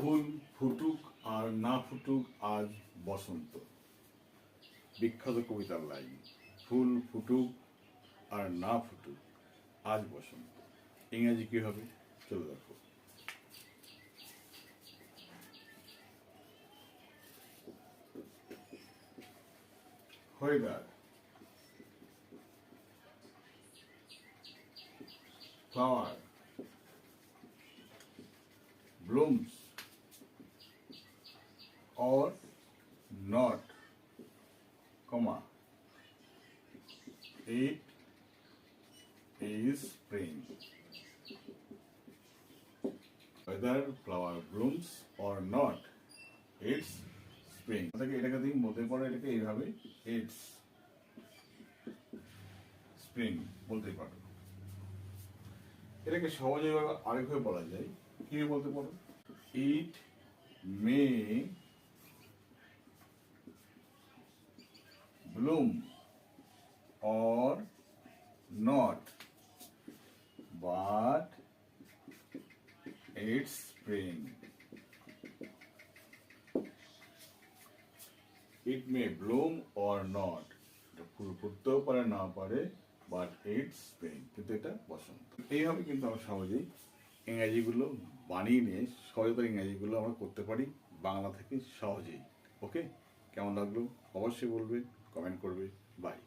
ফুল ফুটুক আর না ফুটুক আজ বসন্ত। বিখ্যাত কবিতার লাইন, ফুল ফুটুক আর না ফুটুক আজ বসন্ত। ইংরেজি কি হবে চলো দেখো। Weather, flower, blooms or not, comma, it is spring. Whether flower blooms or not, it's spring. এটাকে তুমি বলতে পারো, এটাকে এইভাবে it's spring বলতে পারো। এটাকে সহজে আরেকভাবে বলা যায়, কিভাবে বলতে পারো? It may bloom or not, but it's spring. It may bloom or not, ফুল ফুটতেও পারে না পারে, বাট ইটস স্প্রিং, কিন্তু এটা বসন্ত। এইভাবে কিন্তু আমরা সহজেই ইংরাজিগুলো বানিয়ে নিয়ে সহজতর ইংরাজিগুলো আমরা করতে পারি বাংলা থেকে সহজেই। ওকে, কেমন লাগলো অবশ্যই বলবে, কমেন্ট করবে। বাই।